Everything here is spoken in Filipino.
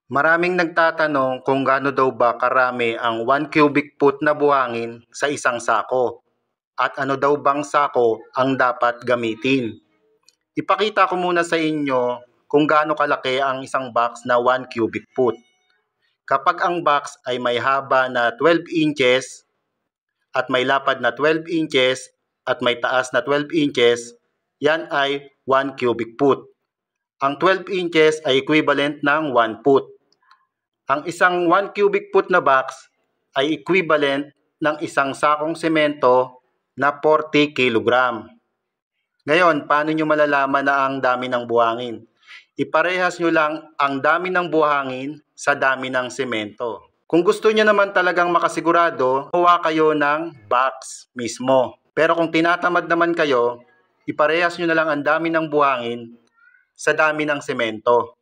Maraming nagtatanong kung gaano daw ba karami ang 1 cubic foot na buhangin sa isang sako at ano daw bang sako ang dapat gamitin. Ipakita ko muna sa inyo kung gaano kalaki ang isang box na 1 cubic foot. Kapag ang box ay may haba na 12 inches at may lapad na 12 inches at may taas na 12 inches, yan ay 1 cubic foot. Ang 12 inches ay equivalent ng 1 foot. Ang isang 1 cubic foot na box ay equivalent ng isang sakong semento na 40 kg. Ngayon, paano nyo malalaman na ang dami ng buhangin? Iparehas nyo lang ang dami ng buhangin sa dami ng semento. Kung gusto nyo naman talagang makasigurado, kuha kayo ng box mismo. Pero kung tinatamad naman kayo, iparehas nyo na lang ang dami ng buhangin sa dami ng semento.